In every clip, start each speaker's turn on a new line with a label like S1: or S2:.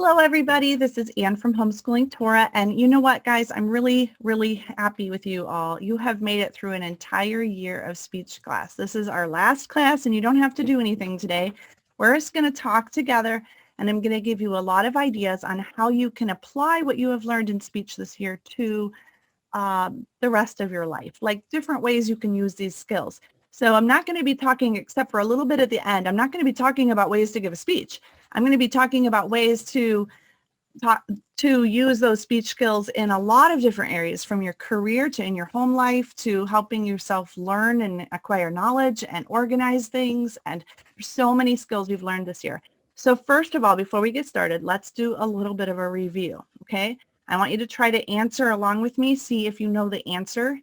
S1: Hello, everybody. This is Anne from Homeschooling Torah. And you know what, guys? I'm really, really happy with you all. You have made it through an entire year of speech class. This is our last class, and you don't have to do anything today. We're just going to talk together, and I'm going to give you a lot of ideas on how you can apply what you have learned in speech this year to the rest of your life, like different ways you can use these skills. So I'm not going to be talking, except for a little bit at the end, I'm not going to be talking about ways to give a speech. I'm going to be talking about ways to use those speech skills in a lot of different areas, from your career to in your home life to helping yourself learn and acquire knowledge and organize things. And there's so many skills we've learned this year. So first of all, before we get started, let's do a little bit of a review, okay? I want you to try to answer along with me, see if you know the answer.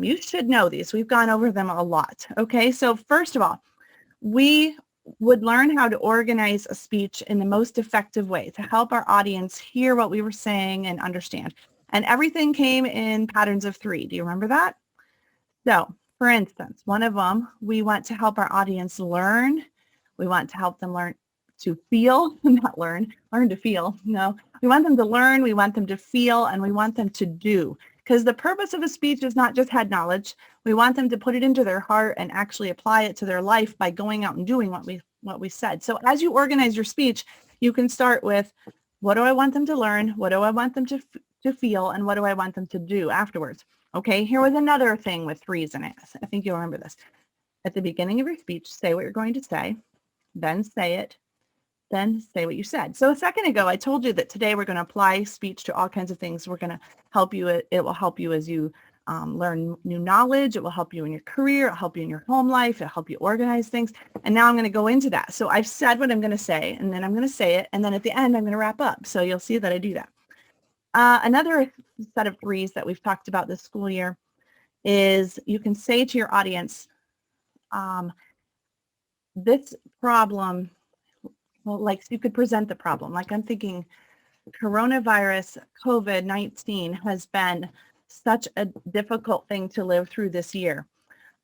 S1: You should know these. We've gone over them a lot, okay? So first of all, we would learn how to organize a speech in the most effective way to help our audience hear what we were saying and understand. And everything came in patterns of 3. Do you remember that? So, for instance, one of them, we want to help our audience learn. We want to help them learn to feel, not learn to feel. No, we want them to learn, we want them to feel, and we want them to do. Because the purpose of a speech is not just head knowledge. We want them to put it into their heart and actually apply it to their life by going out and doing what we said. So as you organize your speech, you can start with, what do I want them to learn? What do I want them to feel? And what do I want them to do afterwards? Okay, here was another thing with 3s in it. I think you'll remember this. At the beginning of your speech, say what you're going to say, then say it, then say what you said. So a second ago, I told you that today we're going to apply speech to all kinds of things. We're going to help you. It will help you as you learn new knowledge. It will help you in your career. It'll help you in your home life. It'll help you organize things. And now I'm going to go into that. So I've said what I'm going to say, and then I'm going to say it. And then at the end, I'm going to wrap up. So you'll see that I do that. Another set of 3s that we've talked about this school year is you can say to your audience, this problem, well, like you could present the problem. Like I'm thinking coronavirus, COVID-19 has been such a difficult thing to live through this year.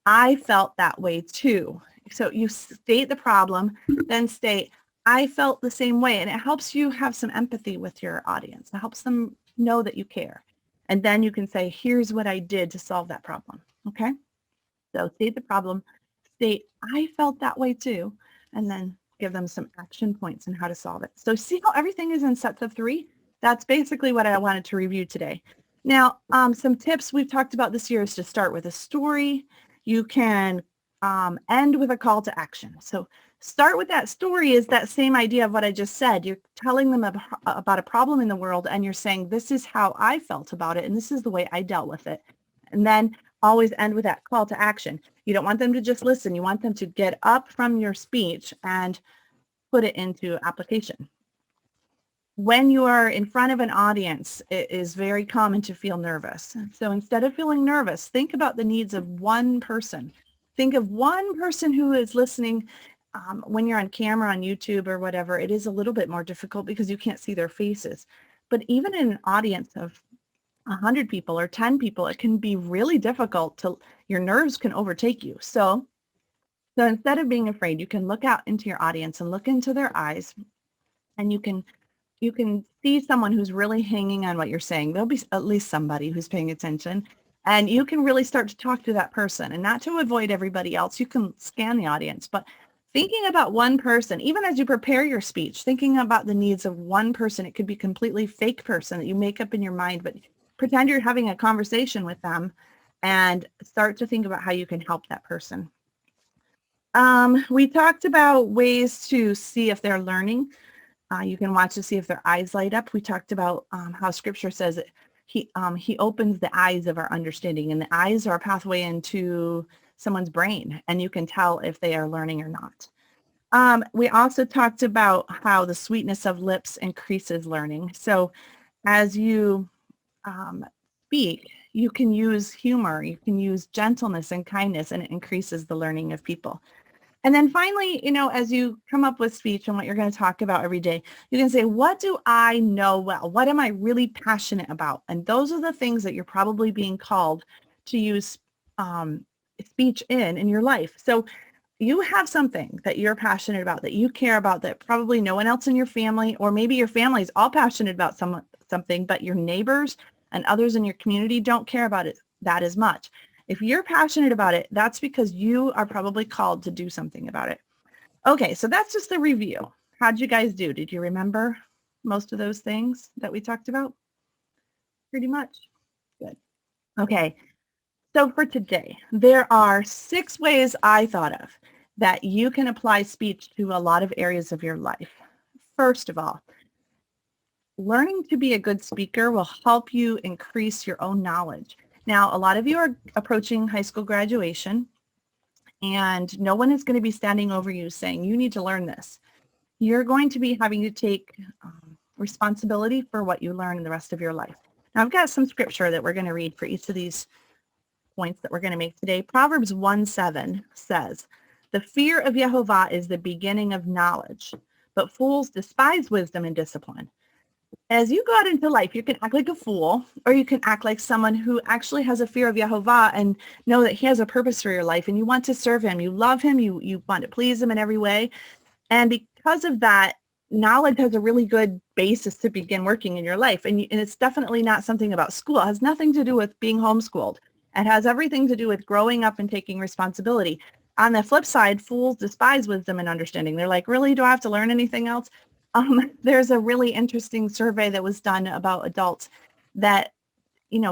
S1: I felt that way too. So you state the problem, then state, I felt the same way. And it helps you have some empathy with your audience. It helps them know that you care. And then you can say, here's what I did to solve that problem. Okay? So state the problem, state, I felt that way too. And then give them some action points on how to solve it. So see how everything is in sets of 3? That's basically what I wanted to review today. Now, some tips we've talked about this year is to start with a story. You can end with a call to action. So start with that story is that same idea of what I just said. You're telling them about a problem in the world, and you're saying, this is how I felt about it, and this is the way I dealt with it. And then always end with that call to action. You don't want them to just listen. You want them to get up from your speech and put it into application. When you are in front of an audience, it is very common to feel nervous. So instead of feeling nervous, think about the needs of one person. Think of one person who is listening. When you're on camera on YouTube or whatever, it is a little bit more difficult because you can't see their faces. But even in an audience of 100 people or 10 people, it can be really difficult your nerves can overtake you. So instead of being afraid, you can look out into your audience and look into their eyes, and you can see someone who's really hanging on what you're saying. There'll be at least somebody who's paying attention, and you can really start to talk to that person, and not to avoid everybody else. You can scan the audience, but thinking about one person, even as you prepare your speech, thinking about the needs of one person. It could be a completely fake person that you make up in your mind, but pretend you're having a conversation with them and start to think about how you can help that person. We talked about ways to see if they're learning. You can watch to see if their eyes light up. We talked about how scripture says that he opens the eyes of our understanding, and the eyes are a pathway into someone's brain, and you can tell if they are learning or not. We also talked about how the sweetness of lips increases learning. So as you speak, you can use humor, you can use gentleness and kindness, and it increases the learning of people. And then finally, as you come up with speech and what you're going to talk about every day, you can say, what do I know well? What am I really passionate about? And those are the things that you're probably being called to use speech in your life. So you have something that you're passionate about, that you care about, that probably no one else in your family, or maybe your family is all passionate about something, but your neighbors and others in your community don't care about it that as much. If you're passionate about it, that's because you are probably called to do something about it. Okay, so that's just the review. How'd you guys do? Did you remember most of those things that we talked about? Pretty much. Good. Okay, so for today, there are 6 ways I thought of that you can apply speech to a lot of areas of your life. First of all, learning to be a good speaker will help you increase your own knowledge. Now, a lot of you are approaching high school graduation, and no one is going to be standing over you saying, you need to learn this. You're going to be having to take responsibility for what you learn in the rest of your life. Now, I've got some scripture that we're going to read for each of these points that we're going to make today. Proverbs 1:7 says, the fear of Jehovah is the beginning of knowledge, but fools despise wisdom and discipline. As you go out into life, you can act like a fool, or you can act like someone who actually has a fear of Jehovah and know that he has a purpose for your life and you want to serve him. You love him. You want to please him in every way. And because of that, knowledge has a really good basis to begin working in your life. And it's definitely not something about school. It has nothing to do with being homeschooled. It has everything to do with growing up and taking responsibility. On the flip side, fools despise wisdom and understanding. They're like, really, do I have to learn anything else? There's a really interesting survey that was done about adults that,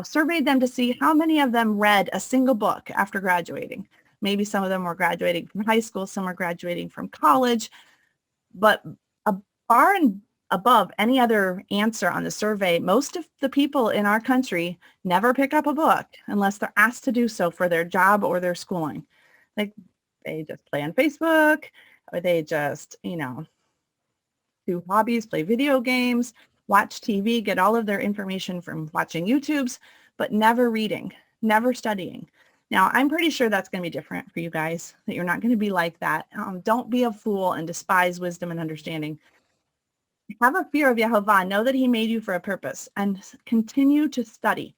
S1: surveyed them to see how many of them read a single book after graduating. Maybe some of them were graduating from high school, some were graduating from college, but far and above any other answer on the survey, most of the people in our country never pick up a book unless they're asked to do so for their job or their schooling. Like they just play on Facebook, or they just, do hobbies, play video games, watch TV, get all of their information from watching YouTubes, but never reading, never studying. Now, I'm pretty sure that's going to be different for you guys, that you're not going to be like that. Don't be a fool and despise wisdom and understanding. Have a fear of Yehovah. Know that he made you for a purpose, and continue to study.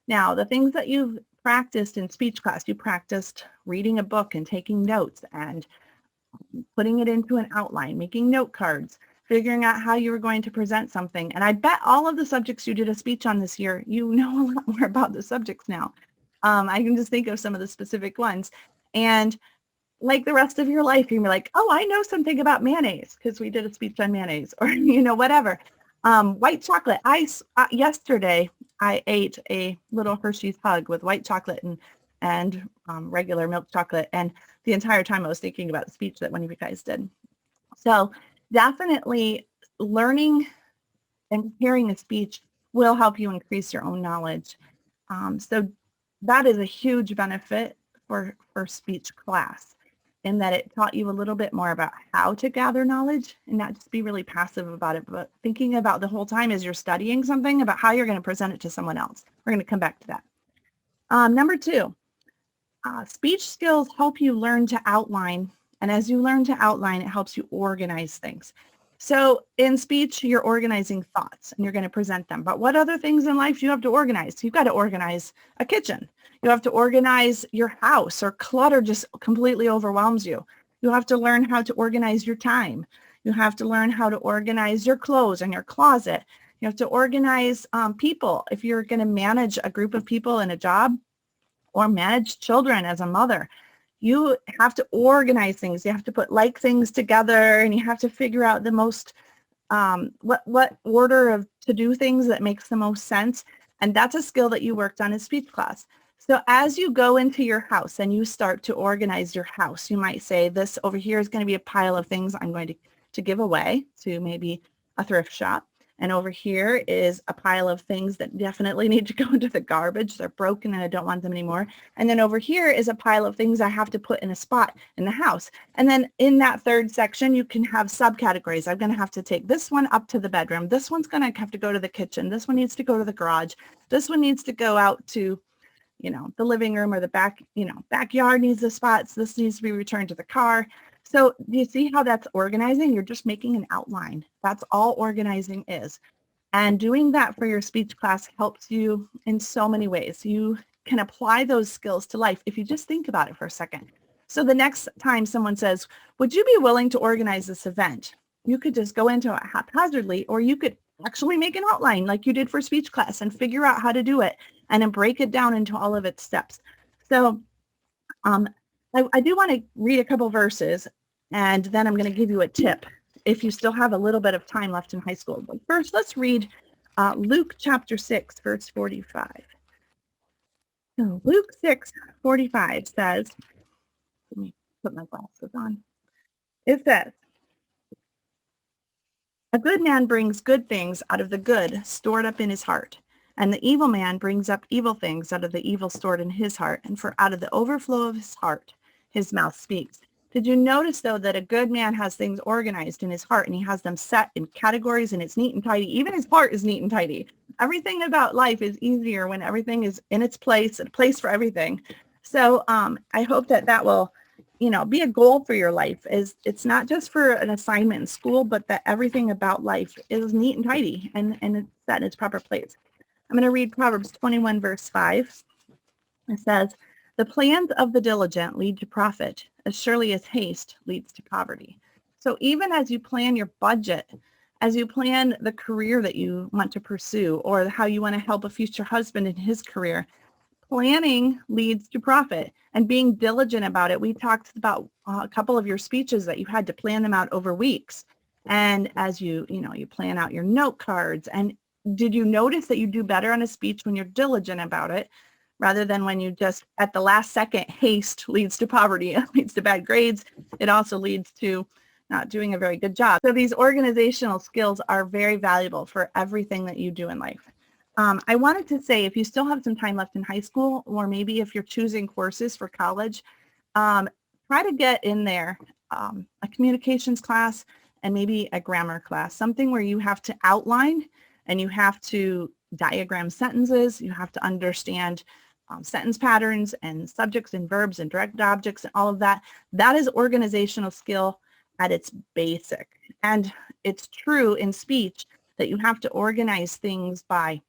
S1: Now, the things that you've practiced in speech class, you practiced reading a book and taking notes and putting it into an outline, making note cards, figuring out how you were going to present something. And I bet all of the subjects you did a speech on this year, you know a lot more about the subjects now. I can just think of some of the specific ones. And like the rest of your life, you're like, oh, I know something about mayonnaise because we did a speech on mayonnaise, or, whatever. White chocolate. Yesterday, I ate a little Hershey's Hug with white chocolate and regular milk chocolate. And the entire time I was thinking about the speech that one of you guys did. So definitely learning and hearing a speech will help you increase your own knowledge. So that is a huge benefit for speech class, in that it taught you a little bit more about how to gather knowledge and not just be really passive about it, but thinking about the whole time as you're studying something about how you're going to present it to someone else. We're going to come back to that. Number 2, speech skills help you learn to outline. And as you learn to outline, it helps you organize things. So in speech, you're organizing thoughts and you're going to present them. But what other things in life do you have to organize? You've got to organize a kitchen. You have to organize your house, or clutter just completely overwhelms you. You have to learn how to organize your time. You have to learn how to organize your clothes and your closet. You have to organize people. If you're going to manage a group of people in a job, or manage children as a mother, you have to organize things. You have to put things together, and you have to figure out the most, what order of to do things that makes the most sense. And that's a skill that you worked on in speech class. So as you go into your house and you start to organize your house, you might say, this over here is going to be a pile of things I'm going to give away to maybe a thrift shop. And over here is a pile of things that definitely need to go into the garbage. They're broken and I don't want them anymore. And then over here is a pile of things I have to put in a spot in the house. And then in that third section, you can have subcategories. I'm going to have to take this one up to the bedroom. This one's going to have to go to the kitchen. This one needs to go to the garage. This one needs to go out to, the living room, or the backyard needs the spots. This needs to be returned to the car. So do you see how that's organizing? You're just making an outline. That's all organizing is. And doing that for your speech class helps you in so many ways. You can apply those skills to life if you just think about it for a second. So the next time someone says, would you be willing to organize this event? You could just go into it haphazardly, or you could actually make an outline like you did for speech class and figure out how to do it and then break it down into all of its steps. So I do want to read a couple verses, and then I'm going to give you a tip if you still have a little bit of time left in high school. But first, let's read Luke chapter 6, verse 45. So Luke 6:45 says, let me put my glasses on. It says, a good man brings good things out of the good stored up in his heart, and the evil man brings up evil things out of the evil stored in his heart, and for out of the overflow of his heart, his mouth speaks. Did you notice, though, that a good man has things organized in his heart, and he has them set in categories, and it's neat and tidy? Even his heart is neat and tidy. Everything about life is easier when everything is in its place, a place for everything. So I hope that will, be a goal for your life. Is it's not just for an assignment in school, but that everything about life is neat and tidy and it's set in its proper place. I'm going to read Proverbs 21, verse 5. It says, the plans of the diligent lead to profit, as surely as haste leads to poverty. So even as you plan your budget, as you plan the career that you want to pursue, or how you want to help a future husband in his career, planning leads to profit and being diligent about it. We talked about a couple of your speeches that you had to plan them out over weeks. And as you plan out your note cards. And did you notice that you do better on a speech when you're diligent about it, rather than when you just at the last second, haste leads to poverty, it leads to bad grades. It also leads to not doing a very good job. So these organizational skills are very valuable for everything that you do in life. I wanted to say, if you still have some time left in high school, or maybe if you're choosing courses for college, try to get in there a communications class and maybe a grammar class, something where you have to outline and you have to diagram sentences, you have to understand sentence patterns and subjects and verbs and direct objects and all of that. That is organizational skill at its basic. And it's true in speech that you have to organize things by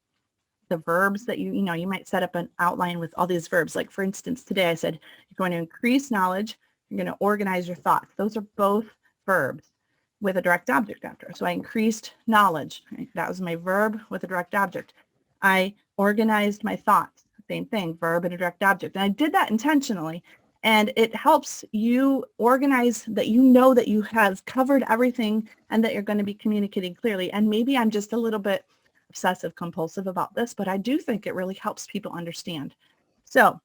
S1: the verbs that you might set up an outline with all these verbs. Like for instance, today I said, you're going to increase knowledge, you're going to organize your thoughts. Those are both verbs with a direct object after. So I increased knowledge. That was my verb with a direct object. I organized my thoughts. Same thing, verb and a direct object. And I did that intentionally. And it helps you organize that that you have covered everything and that you're going to be communicating clearly. And maybe I'm just a little bit obsessive compulsive about this, but I do think it really helps people understand. So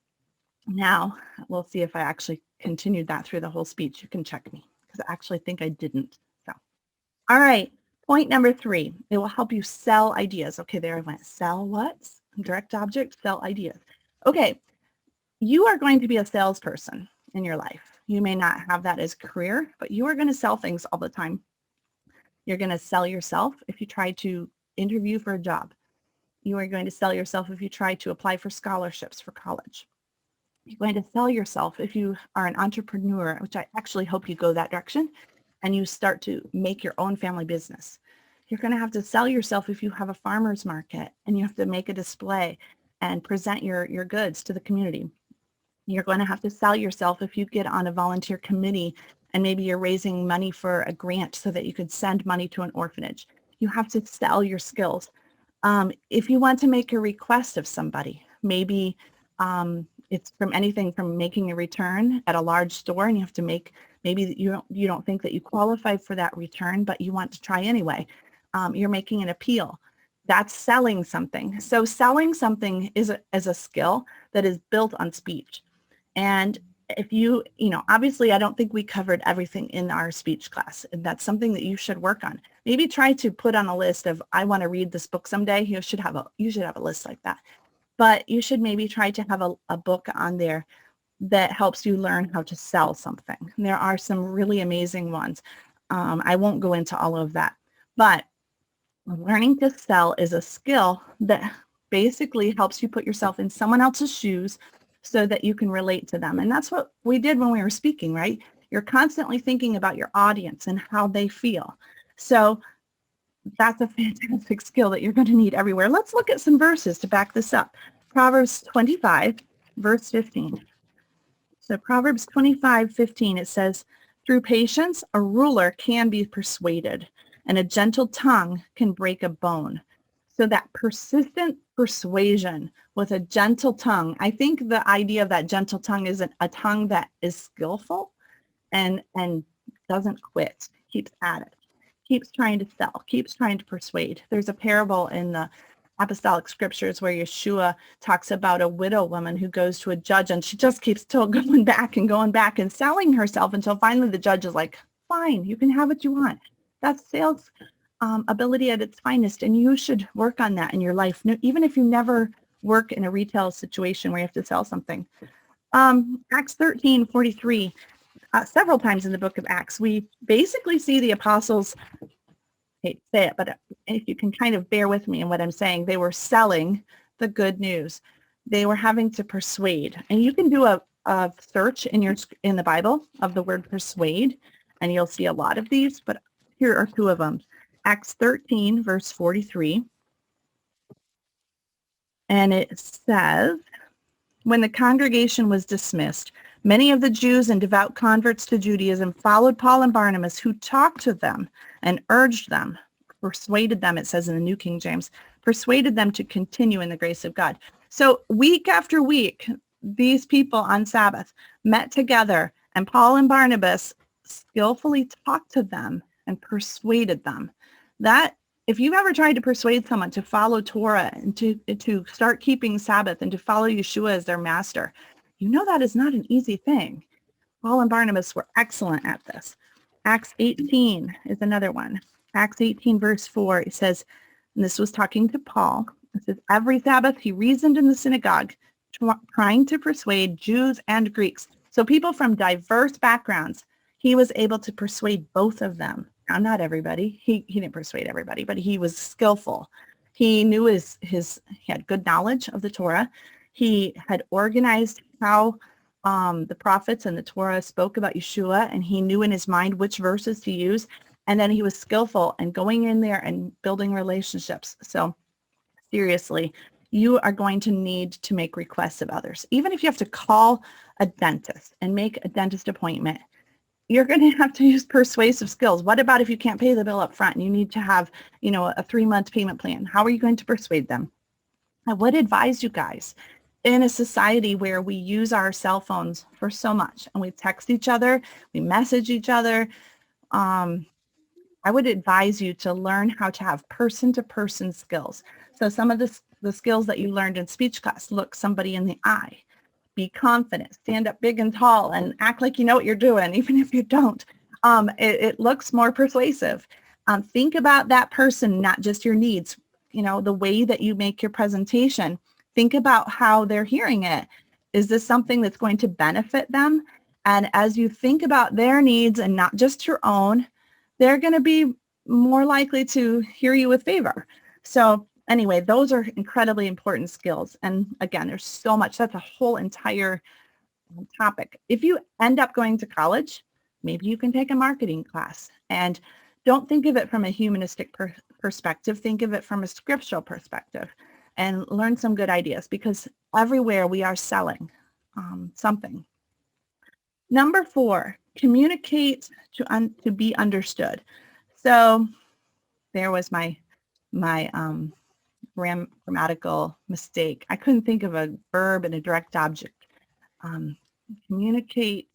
S1: now we'll see if I actually continued that through the whole speech. You can check me because I actually think I didn't. So, all right. Point number 3, it will help you sell ideas. Okay, there I went. Sell what? Direct object, sell ideas. Okay, you are going to be a salesperson in your life. You may not have that as a career, but you are going to sell things all the time. You're going to sell yourself if you try to interview for a job. You are going to sell yourself if you try to apply for scholarships for college. You're going to sell yourself if you are an entrepreneur, which I actually hope you go that direction, and you start to make your own family business. You're going to have to sell yourself if you have a farmer's market and you have to make a display and present your goods to the community. You're going to have to sell yourself if you get on a volunteer committee and maybe you're raising money for a grant so that you could send money to an orphanage. You have to sell your skills. If you want to make a request of somebody, maybe it's from anything from making a return at a large store and you have to maybe you don't think that you qualify for that return, but you want to try anyway. You're making an appeal. That's selling something. So selling something is a skill that is built on speech. And if obviously I don't think we covered everything in our speech class, and that's something that you should work on. Maybe try to put on a list of, I want to read this book someday. You should have a list like that. But you should maybe try to have a book on there that helps you learn how to sell something. And there are some really amazing ones. I won't go into all of that, but learning to sell is a skill that basically helps you put yourself in someone else's shoes so that you can relate to them. And that's what we did when we were speaking, right? You're constantly thinking about your audience and how they feel. So that's a fantastic skill that you're going to need everywhere. Let's look at some verses to back this up. Proverbs 25, verse 15. So Proverbs 25:15, it says, through patience, a ruler can be persuaded, and a gentle tongue can break a bone. So that persistent persuasion with a gentle tongue, I think the idea of that gentle tongue is a tongue that is skillful and doesn't quit, keeps at it, keeps trying to sell, keeps trying to persuade. There's a parable in the apostolic scriptures where Yeshua talks about a widow woman who goes to a judge and she just keeps still going back and selling herself until finally the judge is like, fine, you can have what you want. That's sales ability at its finest, and you should work on that in your life, even if you never work in a retail situation where you have to sell something. Acts 13:43, several times in the book of Acts, we basically see the apostles, I hate to say it, but if you can kind of bear with me in what I'm saying, they were selling the good news. They were having to persuade. And you can do a search in the Bible of the word persuade, and you'll see a lot of these, but here are two of them. Acts 13, verse 43. And it says, when the congregation was dismissed, many of the Jews and devout converts to Judaism followed Paul and Barnabas, who talked to them and urged them, persuaded them, it says in the New King James, persuaded them to continue in the grace of God. So week after week, these people on Sabbath met together, and Paul and Barnabas skillfully talked to them and persuaded them. That, if you've ever tried to persuade someone to follow Torah and to start keeping Sabbath and to follow Yeshua as their master, you know that is not an easy thing. Paul and Barnabas were excellent at this. Acts 18 is another one. Acts 18, verse 4, it says, and this was talking to Paul, it says, every Sabbath he reasoned in the synagogue, trying to persuade Jews and Greeks. So people from diverse backgrounds, he was able to persuade both of them. Now, not everybody. He didn't persuade everybody, but he was skillful. He knew he had good knowledge of the Torah. He had organized how the prophets and the Torah spoke about Yeshua, and he knew in his mind which verses to use. And then he was skillful and going in there and building relationships. So seriously, you are going to need to make requests of others. Even if you have to call a dentist and make a dentist appointment, you're going to have to use persuasive skills. What about if you can't pay the bill up front and you need to have, a 3-month payment plan? How are you going to persuade them? I would advise you guys, in a society where we use our cell phones for so much and we text each other, we message each other, I would advise you to learn how to have person-to-person skills. So some of the skills that you learned in speech class, look somebody in the eye, be confident, stand up big and tall, and act like you know what you're doing, even if you don't. It looks more persuasive. Think about that person, not just your needs. The way that you make your presentation. Think about how they're hearing it. Is this something that's going to benefit them? And as you think about their needs and not just your own, they're going to be more likely to hear you with favor. So anyway, those are incredibly important skills. And again, there's so much. That's a whole entire topic. If you end up going to college, maybe you can take a marketing class. And don't think of it from a humanistic perspective. Think of it from a scriptural perspective and learn some good ideas, because everywhere we are selling something. Number 4, communicate to be understood. So there was my grammatical mistake. I couldn't think of a verb and a direct object. Communicate.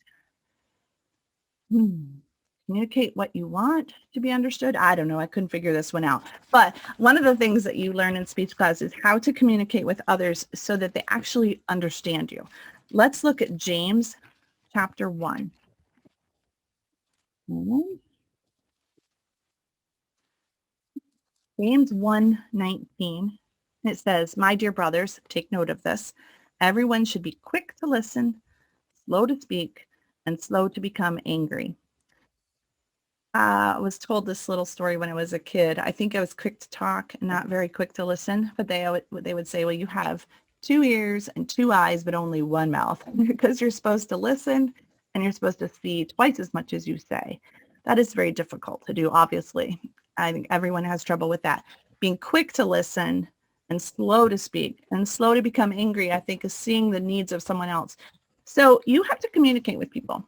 S1: Communicate what you want to be understood. I don't know. I couldn't figure this one out. But one of the things that you learn in speech class is how to communicate with others so that they actually understand you. Let's look at James chapter 1. James 1:19. It says, my dear brothers, take note of this. Everyone should be quick to listen, slow to speak, and slow to become angry. I was told this little story when I was a kid. I think I was quick to talk and not very quick to listen, but they would say, well, you have 2 ears and 2 eyes, but only 1 mouth, because you're supposed to listen and you're supposed to see twice as much as you say. That is very difficult to do, obviously. I think everyone has trouble with that. Being quick to listen and slow to speak and slow to become angry, I think, is seeing the needs of someone else. So you have to communicate with people.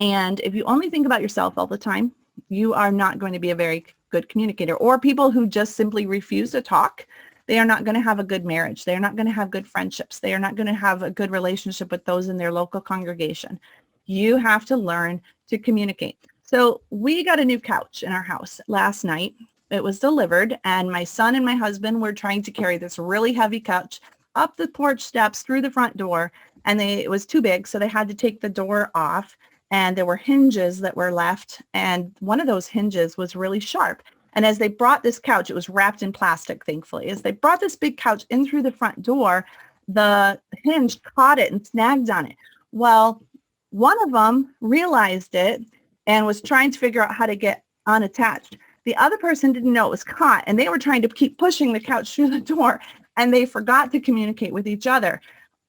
S1: And if you only think about yourself all the time, you are not going to be a very good communicator. Or people who just simply refuse to talk, they are not going to have a good marriage. They are not going to have good friendships. They are not going to have a good relationship with those in their local congregation. You have to learn to communicate. So we got a new couch in our house last night. It was delivered, and my son and my husband were trying to carry this really heavy couch up the porch steps through the front door, and it was too big, so they had to take the door off, and there were hinges that were left, and one of those hinges was really sharp. And as they brought this couch, it was wrapped in plastic, thankfully. As they brought this big couch in through the front door, the hinge caught it and snagged on it. Well, one of them realized it and was trying to figure out how to get unattached. The other person didn't know it was caught, and they were trying to keep pushing the couch through the door, and they forgot to communicate with each other.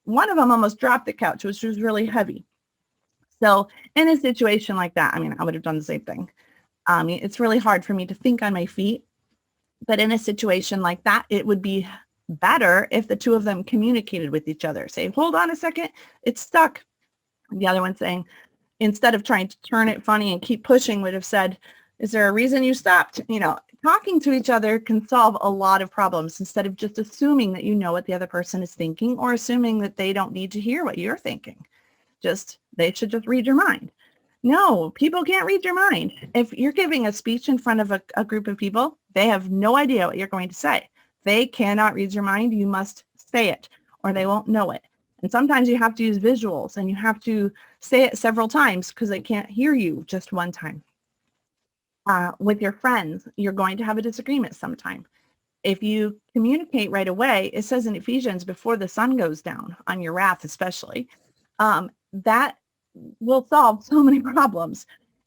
S1: One of them almost dropped the couch, which was really heavy. So in a situation like that, I mean, I would have done the same thing. It's really hard for me to think on my feet, but in a situation like that, it would be better if the two of them communicated with each other. Say, hold on a second, it's stuck. The other one saying, instead of trying to turn it funny and keep pushing, would have said, is there a reason you stopped? Talking to each other can solve a lot of problems instead of just assuming that you know what the other person is thinking or assuming that they don't need to hear what you're thinking. They should just read your mind. No, people can't read your mind. If you're giving a speech in front of a group of people, they have no idea what you're going to say. They cannot read your mind. You must say it or they won't know it. And sometimes you have to use visuals and you have to say it several times because they can't hear you just one time. With your friends, you're going to have a disagreement sometime. If you communicate right away, it says in Ephesians, before the sun goes down, on your wrath especially, that will solve so many problems.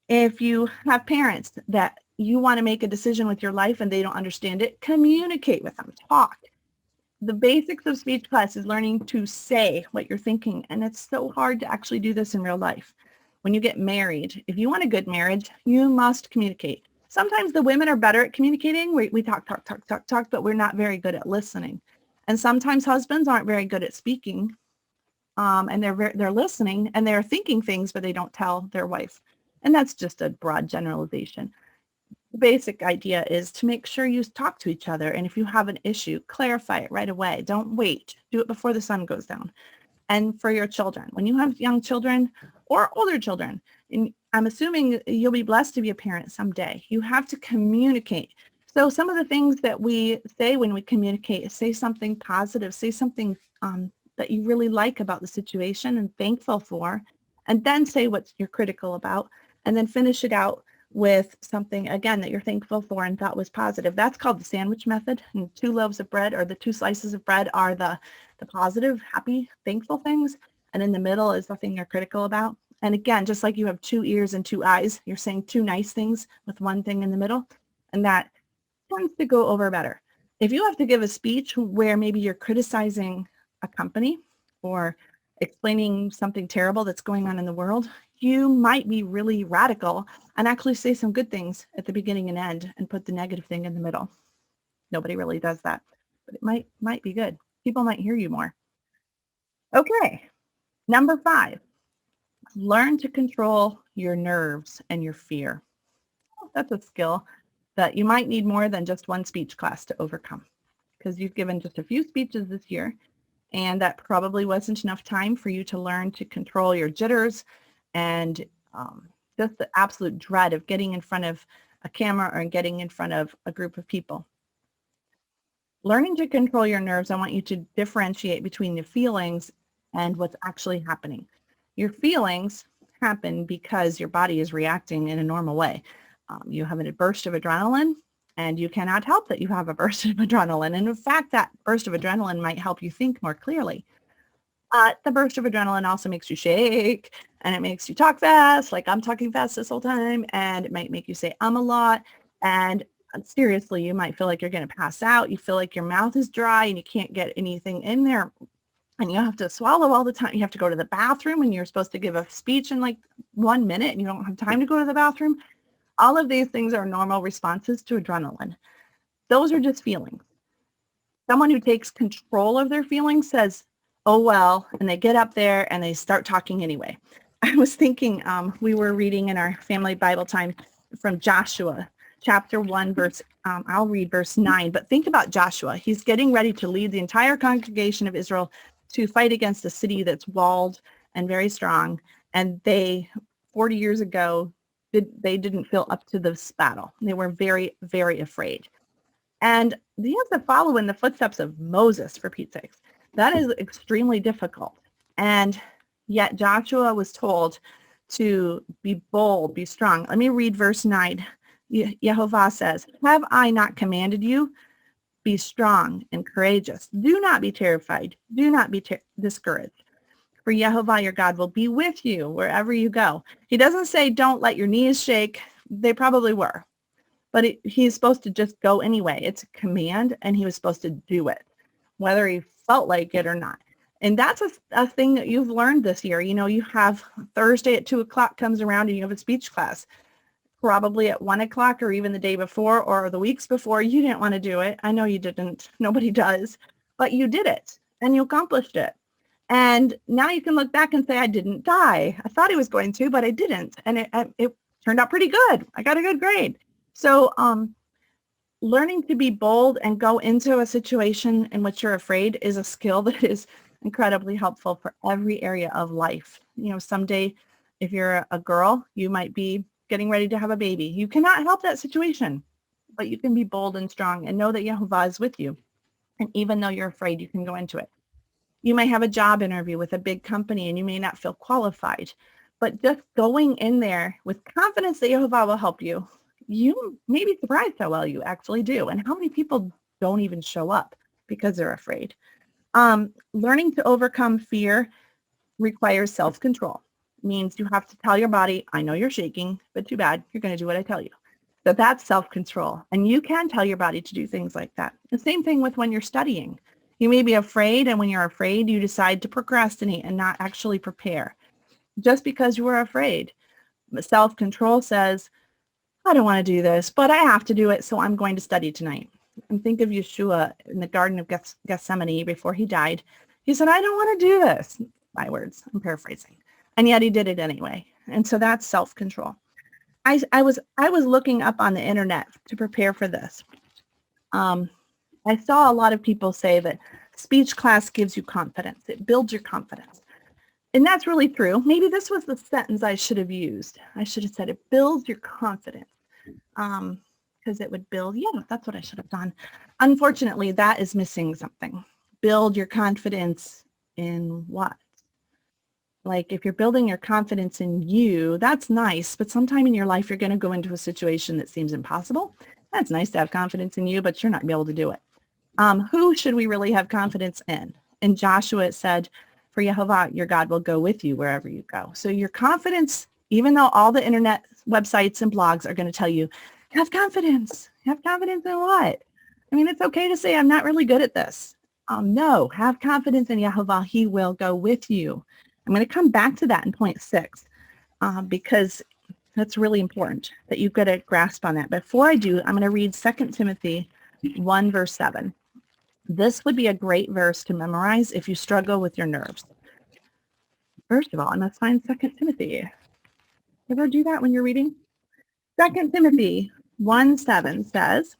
S1: If you have parents that you want to make a decision with your life and they don't understand it, communicate with them, talk. The basics of speech class is learning to say what you're thinking, and it's so hard to actually do this in real life. When you get married, if you want a good marriage, you must communicate. Sometimes the women are better at communicating. We talk, but we're not very good at listening. And sometimes husbands aren't very good at speaking, and they're listening and they're thinking things, but they don't tell their wife. And that's just a broad generalization. The basic idea is to make sure you talk to each other. And if you have an issue, clarify it right away. Don't wait. Do it before the sun goes down. And for your children, when you have young children or older children, and I'm assuming you'll be blessed to be a parent someday, you have to communicate. So some of the things that we say when we communicate is say something positive, say something that you really like about the situation and thankful for, and then say what you're critical about, and then finish it out with something, again, that you're thankful for and thought was positive. That's called the sandwich method. And 2 loaves of bread or the 2 slices of bread are the positive, happy, thankful things. And in the middle is the thing you're critical about. And again, just like you have 2 ears and 2 eyes, you're saying 2 nice things with one thing in the middle. And that tends to go over better. If you have to give a speech where maybe you're criticizing a company or explaining something terrible that's going on in the world, you might be really radical and actually say some good things at the beginning and end and put the negative thing in the middle. Nobody really does that, but it might be good. People might hear you more. Okay, number 5, learn to control your nerves and your fear. That's a skill that you might need more than just one speech class to overcome, because you've given just a few speeches this year, and that probably wasn't enough time for you to learn to control your jitters and just the absolute dread of getting in front of a camera or getting in front of a group of people. Learning to control your nerves, I want you to differentiate between the feelings and what's actually happening. Your feelings happen because your body is reacting in a normal way. You have a burst of adrenaline, and you cannot help that you have a burst of adrenaline. And in fact, that burst of adrenaline might help you think more clearly. The burst of adrenaline also makes you shake, and it makes you talk fast, like I'm talking fast this whole time, and it might make you say a lot. And seriously, you might feel like you're going to pass out. You feel like your mouth is dry and you can't get anything in there. And you have to swallow all the time. You have to go to the bathroom when you're supposed to give a speech in like 1 minute and you don't have time to go to the bathroom. All of these things are normal responses to adrenaline. Those are just feelings. Someone who takes control of their feelings says, oh, well, and they get up there and they start talking anyway. I was thinking, we were reading in our family Bible time from Joshua, chapter 1, I'll read verse 9, but think about Joshua. He's getting ready to lead the entire congregation of Israel to fight against a city that's walled and very strong. And 40 years ago, they didn't feel up to this battle. They were very, very afraid. And he has to follow in the footsteps of Moses, for Pete's sakes. That is extremely difficult. And yet Joshua was told to be bold, be strong. Let me read verse 9. Yehovah says, have I not commanded you? Be strong and courageous. Do not be terrified. Do not be discouraged. For Yehovah your God will be with you wherever you go. He doesn't say don't let your knees shake. They probably were. But he's supposed to just go anyway. It's a command, and he was supposed to do it, whether he felt like it or not. And that's a thing that you've learned this year. You have Thursday at 2 o'clock comes around and you have a speech class. Probably at 1 o'clock or even the day before or the weeks before, you didn't want to do it. I know you didn't. Nobody does. But you did it, and you accomplished it. And now you can look back and say, I didn't die. I thought I was going to, but I didn't. And it turned out pretty good. I got a good grade. So learning to be bold and go into a situation in which you're afraid is a skill that is incredibly helpful for every area of life. Someday, if you're a girl, you might be getting ready to have a baby. You cannot help that situation, but you can be bold and strong and know that Yehovah is with you. And even though you're afraid, you can go into it. You may have a job interview with a big company and you may not feel qualified, but just going in there with confidence that Yehovah will help you, you may be surprised how well you actually do and how many people don't even show up because they're afraid. Learning to overcome fear requires self-control. Means you have to tell your body, I know you're shaking, but too bad, you're going to do what I tell you. So that's self-control. And you can tell your body to do things like that. The same thing with when you're studying. You may be afraid, and when you're afraid, you decide to procrastinate and not actually prepare just because you were afraid. Self-control says, I don't want to do this, but I have to do it, so I'm going to study tonight. And think of Yeshua in the Garden of Gethsemane before he died. He said, I don't want to do this. My words, I'm paraphrasing. And yet he did it anyway. And so that's self-control. I was looking up on the internet to prepare for this. I saw a lot of people say that speech class gives you confidence. It builds your confidence. And that's really true. Maybe this was the sentence I should have used. I should have said it builds your confidence. Because it would build, that's what I should have done. Unfortunately, that is missing something. Build your confidence in what? Like if you're building your confidence in you, that's nice, but sometime in your life, you're going to go into a situation that seems impossible. That's nice to have confidence in you, but you're not going to be able to do it. Who should we really have confidence in? In Joshua, it said, for Yehovah, your God will go with you wherever you go. So your confidence, even though all the internet websites and blogs are going to tell you, have confidence. Have confidence in what? I mean, it's okay to say, I'm not really good at this. No, have confidence in Yehovah. He will go with you. I'm going to come back to that in point 6 because that's really important that you get a grasp on that. Before I do, I'm going to read 2 Timothy 1, verse 7. This would be a great verse to memorize if you struggle with your nerves. First of all, I must find 2 Timothy. Ever do that when you're reading? 2 Timothy 1:7 says,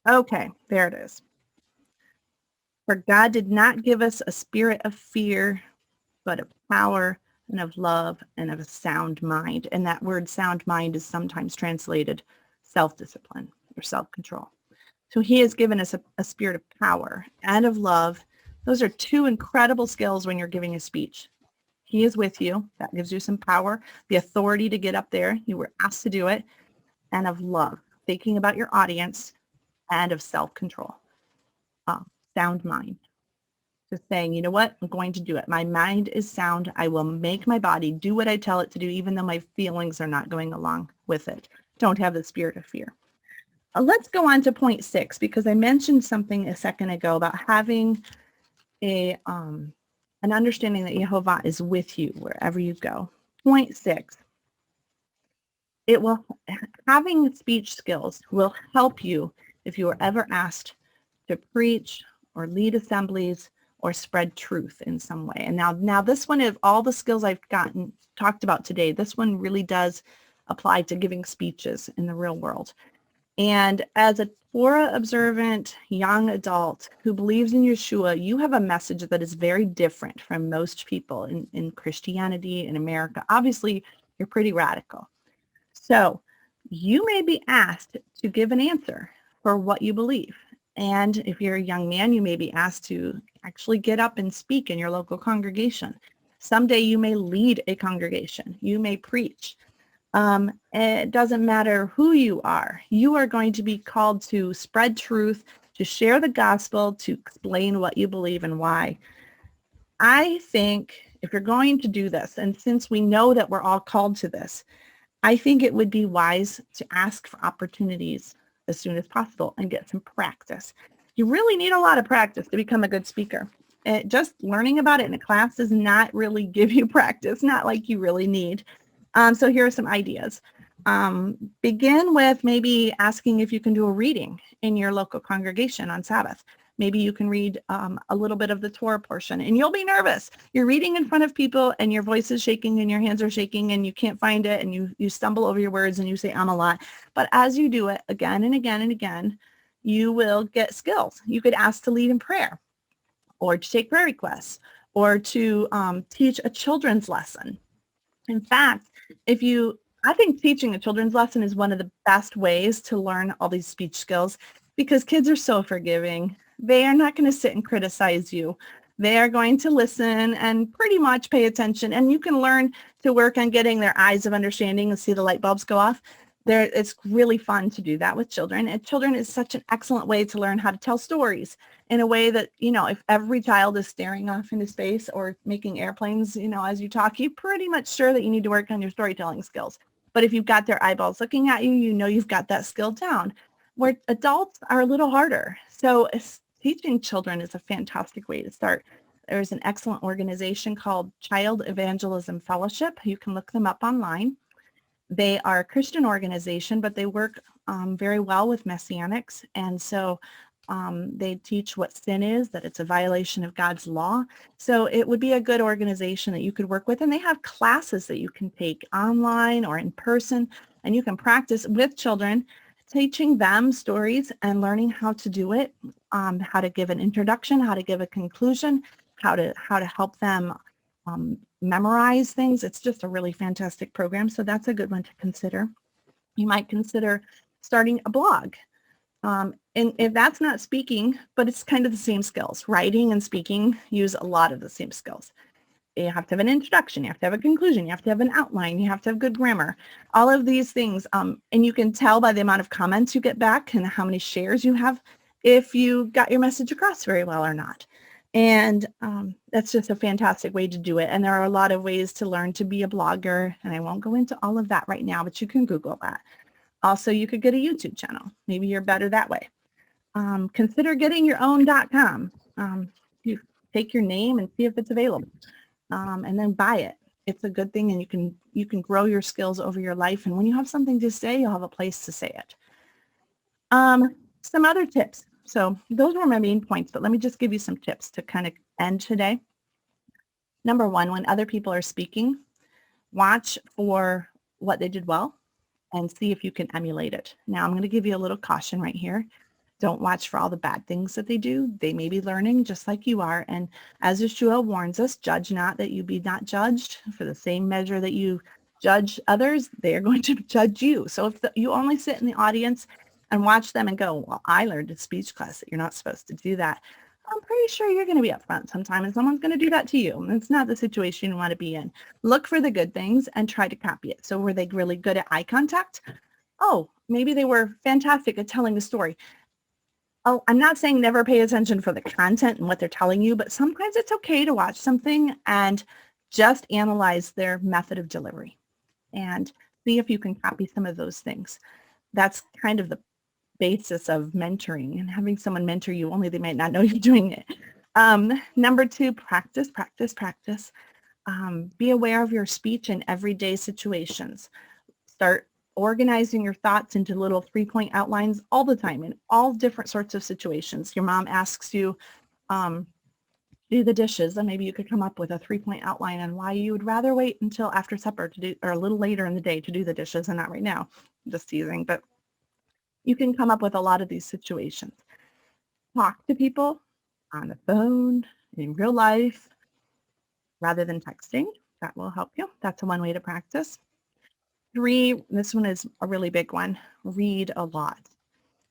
S1: okay, there it is. For God did not give us a spirit of fear, but of power and of love and of a sound mind. And that word sound mind is sometimes translated self-discipline or self-control. So he has given us a spirit of power and of love. Those are two incredible skills when you're giving a speech. He is with you. That gives you some power, the authority to get up there. You were asked to do it. And of love, thinking about your audience, and of self-control, sound mind. Just saying, you know what, I'm going to do it. My mind is sound. I will make my body do what I tell it to do, even though my feelings are not going along with it. Don't have the spirit of fear. Let's go on to point 6, because I mentioned something a second ago about having an understanding that Yehovah is with you wherever you go. Point 6. Having speech skills will help you if you were ever asked to preach or lead assemblies or spread truth in some way. And now this one, of all the skills I've talked about today, this one really does apply to giving speeches in the real world. And as a Torah observant young adult who believes in Yeshua, you have a message that is very different from most people in Christianity in America. Obviously, you're pretty radical. So you may be asked to give an answer for what you believe. And if you're a young man, you may be asked to actually get up and speak in your local congregation. Someday you may lead a congregation. You may preach. It doesn't matter who you are going to be called to spread truth, to share the gospel, to explain what you believe and why. I think if you're going to do this, and since we know that we're all called to this, I think it would be wise to ask for opportunities as soon as possible and get some practice. You really need a lot of practice to become a good speaker. Just learning about it in a class does not really give you practice, not like you really need. So here are some ideas. Begin with maybe asking if you can do a reading in your local congregation on Sabbath. Maybe you can read a little bit of the Torah portion, and you'll be nervous. You're reading in front of people and your voice is shaking and your hands are shaking and you can't find it and you stumble over your words and you say a lot. But as you do it again and again and again, you will get skills. You could ask to lead in prayer or to take prayer requests or to teach a children's lesson. In fact, I think teaching a children's lesson is one of the best ways to learn all these speech skills because kids are so forgiving. They are not going to sit and criticize you. They are going to listen and pretty much pay attention. And you can learn to work on getting their eyes of understanding and see the light bulbs go off. It's really fun to do that with children. And children is such an excellent way to learn how to tell stories in a way that, if every child is staring off into space or making airplanes, as you talk, you're pretty much sure that you need to work on your storytelling skills. But if you've got their eyeballs looking at you, you've got that skill down. Where adults are a little harder. So teaching children is a fantastic way to start. There's an excellent organization called Child Evangelism Fellowship. You can look them up online. They are a Christian organization, but they work very well with Messianics. And so they teach what sin is, that it's a violation of God's law. So it would be a good organization that you could work with. And they have classes that you can take online or in person, and you can practice with children, teaching them stories and learning how to do it, how to give an introduction, how to give a conclusion, how to help them memorize things. It's just a really fantastic program. So that's a good one to consider. You might consider starting a blog. And if that's not speaking, but it's kind of the same skills. Writing and speaking use a lot of the same skills. You have to have an introduction, you have to have a conclusion, you have to have an outline, you have to have good grammar, all of these things. And you can tell by the amount of comments you get back and how many shares you have if you got your message across very well or not. And that's just a fantastic way to do it. And there are a lot of ways to learn to be a blogger. And I won't go into all of that right now, but you can Google that. Also, you could get a YouTube channel. Maybe you're better that way. Consider getting your own .com. You take your name and see if it's available. And then buy it. It's a good thing, and you can grow your skills over your life. And when you have something to say, you'll have a place to say it. Some other tips. So those were my main points, but let me just give you some tips to kind of end today. Number one, when other people are speaking, watch for what they did well and see if you can emulate it. Now, I'm going to give you a little caution right here. Don't watch for all the bad things that they do. They may be learning just like you are. And as Yeshua warns us, judge not that you be not judged. For the same measure that you judge others, they are going to judge you. So if you only sit in the audience and watch them and go, well, I learned in speech class that you're not supposed to do that, I'm pretty sure you're going to be up front sometime and someone's going to do that to you. It's not the situation you want to be in. Look for the good things and try to copy it. So were they really good at eye contact? Oh, maybe they were fantastic at telling the story. Oh, I'm not saying never pay attention for the content and what they're telling you, but sometimes it's okay to watch something and just analyze their method of delivery and see if you can copy some of those things. That's kind of the basis of mentoring and having someone mentor you, only they might not know you're doing it. Number two, practice. Be aware of your speech in everyday situations. Start organizing your thoughts into little 3-point outlines all the time in all different sorts of situations. Your mom asks you, do the dishes, and maybe you could come up with a 3-point outline on why you would rather wait until after supper to do, or a little later in the day to do the dishes and not right now. I'm just teasing, but you can come up with a lot of these situations. Talk to people on the phone, in real life, rather than texting. That will help you. That's one way to practice. 3, this one is a really big one. Read a lot.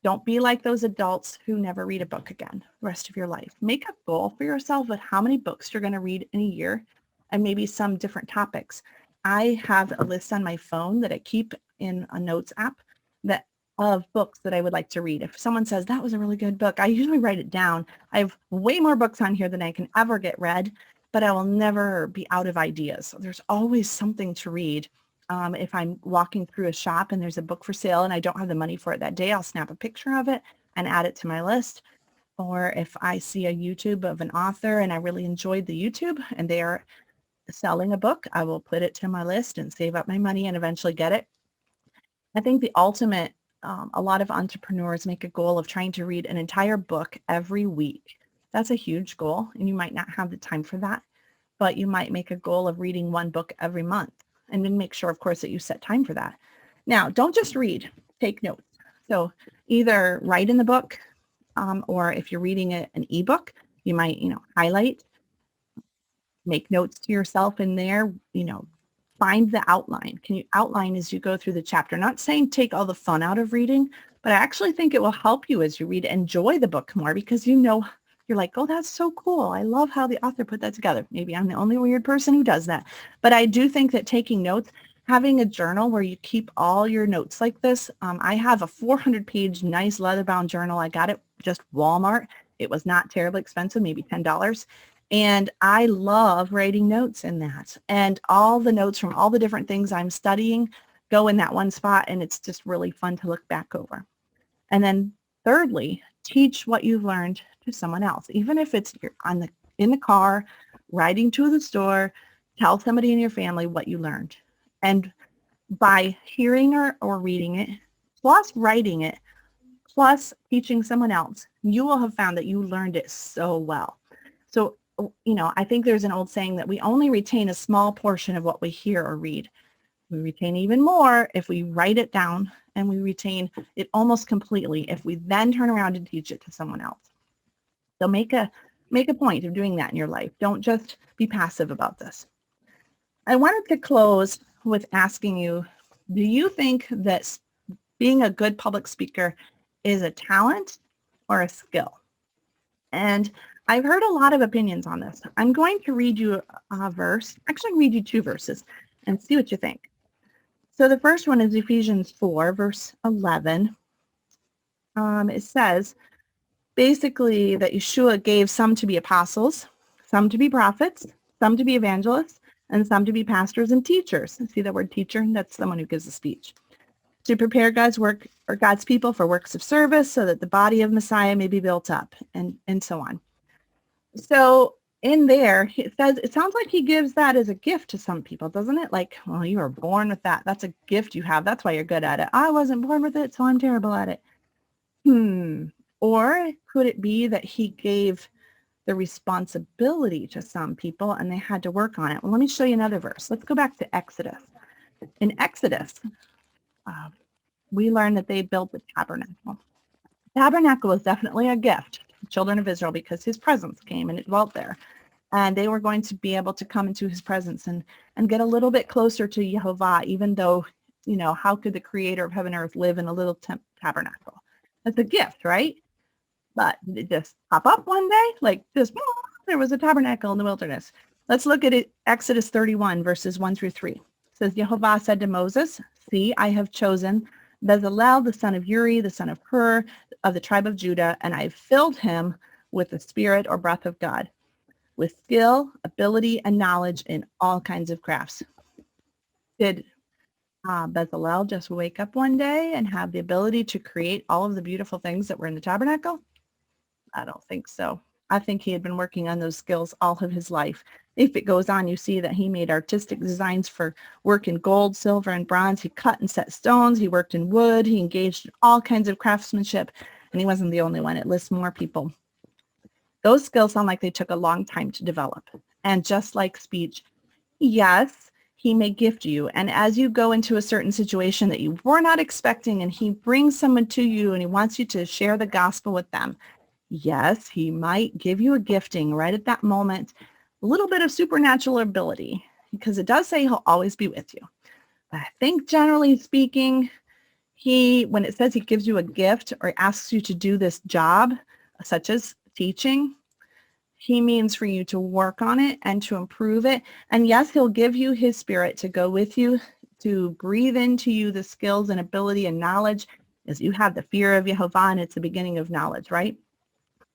S1: Don't be like those adults who never read a book again the rest of your life. Make a goal for yourself with how many books you're going to read in a year and maybe some different topics. I have a list on my phone that I keep in a notes app that of books that I would like to read. If someone says that was a really good book, I usually write it down. I have way more books on here than I can ever get read, but I will never be out of ideas. So there's always something to read. If I'm walking through a shop and there's a book for sale and I don't have the money for it that day, I'll snap a picture of it and add it to my list. Or if I see a YouTube of an author and I really enjoyed the YouTube and they are selling a book, I will put it to my list and save up my money and eventually get it. I think the ultimate, a lot of entrepreneurs make a goal of trying to read an entire book every week. That's a huge goal, and you might not have the time for that, but you might make a goal of reading one book every month. And then make sure, of course, that you set time for that. Now, don't just read, take notes. So either write in the book, or if you're reading an ebook, you might, highlight, make notes to yourself in there, find the outline. Can you outline as you go through the chapter? Not saying take all the fun out of reading, but I actually think it will help you as you read, enjoy the book more because you're like, oh, that's so cool. I love how the author put that together. Maybe I'm the only weird person who does that. But I do think that taking notes, having a journal where you keep all your notes like this. I have a 400-page nice leather-bound journal. I got it just Walmart. It was not terribly expensive, maybe $10. And I love writing notes in that. And all the notes from all the different things I'm studying go in that one spot. And it's just really fun to look back over. And then thirdly, teach what you've learned to someone else. Even if it's in the car, riding to the store, tell somebody in your family what you learned. And by hearing or reading it, plus writing it, plus teaching someone else, you will have found that you learned it so well. So, I think there's an old saying that we only retain a small portion of what we hear or read. We retain even more if we write it down, and we retain it almost completely if we then turn around and teach it to someone else. So make a point of doing that in your life. Don't just be passive about this. I wanted to close with asking you, do you think that being a good public speaker is a talent or a skill? And I've heard a lot of opinions on this. I'm going to read you a verse, actually read you 2 verses and see what you think. So the first one is Ephesians 4, verse 11. It says, basically, that Yeshua gave some to be apostles, some to be prophets, some to be evangelists, and some to be pastors and teachers. See that word teacher? That's someone who gives a speech. To prepare God's work or God's people for works of service so that the body of Messiah may be built up, and so on. So in there, it sounds like he gives that as a gift to some people, doesn't it? Like, well, you were born with that. That's a gift you have. That's why you're good at it. I wasn't born with it, so I'm terrible at it. Or could it be that he gave the responsibility to some people and they had to work on it? Well, let me show you another verse. Let's go back to Exodus. In Exodus, we learn that they built the tabernacle. The tabernacle was definitely a gift to the children of Israel because his presence came and it dwelt there. And they were going to be able to come into his presence and get a little bit closer to Yehovah, even though, how could the creator of heaven and earth live in a little tabernacle? That's a gift, right? But did it just pop up one day? Like just, there was a tabernacle in the wilderness. Let's look at it. Exodus 31, verses 1 through 3. It says, Yehovah said to Moses, see, I have chosen Bezalel, the son of Uri, the son of Hur, of the tribe of Judah, and I have filled him with the spirit or breath of God, with skill, ability, and knowledge in all kinds of crafts. Did Bezalel just wake up one day and have the ability to create all of the beautiful things that were in the tabernacle? I don't think so. I think he had been working on those skills all of his life. If it goes on, you see that he made artistic designs for work in gold, silver, and bronze. He cut and set stones. He worked in wood. He engaged in all kinds of craftsmanship. And he wasn't the only one. It lists more people. Those skills sound like they took a long time to develop. And just like speech, yes, he may gift you. And as you go into a certain situation that you were not expecting, and he brings someone to you and he wants you to share the gospel with them, yes, he might give you a gifting right at that moment, a little bit of supernatural ability, because it does say he'll always be with you. But I think generally speaking, when it says he gives you a gift or asks you to do this job, such as teaching, he means for you to work on it and to improve it. And yes, he'll give you his spirit to go with you, to breathe into you the skills and ability and knowledge, as you have the fear of Yehovah, and it's the beginning of knowledge, right?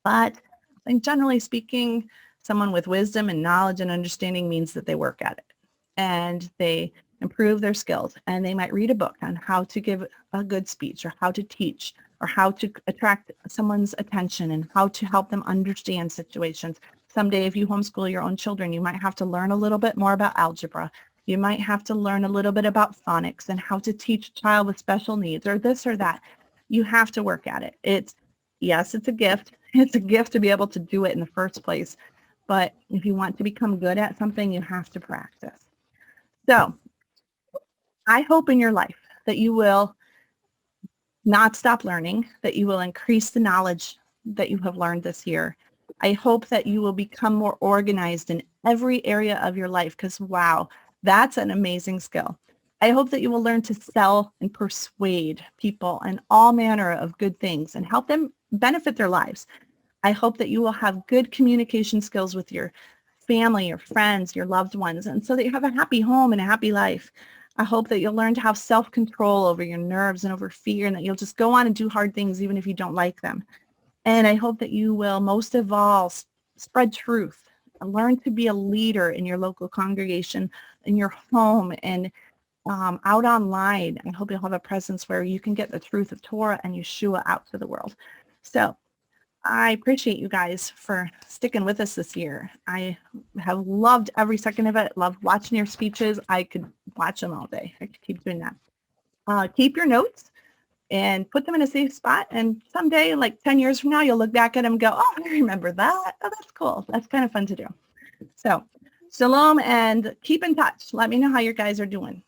S1: But I think generally speaking, someone with wisdom and knowledge and understanding means that they work at it and they improve their skills, and they might read a book on how to give a good speech or how to teach or how to attract someone's attention and how to help them understand situations. Someday, if you homeschool your own children, you might have to learn a little bit more about algebra. You might have to learn a little bit about phonics and how to teach a child with special needs or this or that. You have to work at it. Yes, it's a gift. It's a gift to be able to do it in the first place. But if you want to become good at something, you have to practice. So I hope in your life that you will not stop learning, that you will increase the knowledge that you have learned this year. I hope that you will become more organized in every area of your life, because wow, that's an amazing skill. I hope that you will learn to sell and persuade people and all manner of good things and help them benefit their lives. I hope that you will have good communication skills with your family, your friends, your loved ones, and so that you have a happy home and a happy life. I hope that you'll learn to have self-control over your nerves and over fear, and that you'll just go on and do hard things even if you don't like them. And I hope that you will, most of all, spread truth and learn to be a leader in your local congregation, in your home, and out online. I hope you'll have a presence where you can get the truth of Torah and Yeshua out to the world. So I appreciate you guys for sticking with us this year. I have loved every second of it. Loved watching your speeches. I could watch them all day. I could keep doing that. Keep your notes and put them in a safe spot. And someday, like 10 years from now, you'll look back at them and go, oh, I remember that. Oh, that's cool. That's kind of fun to do. So shalom and keep in touch. Let me know how your guys are doing.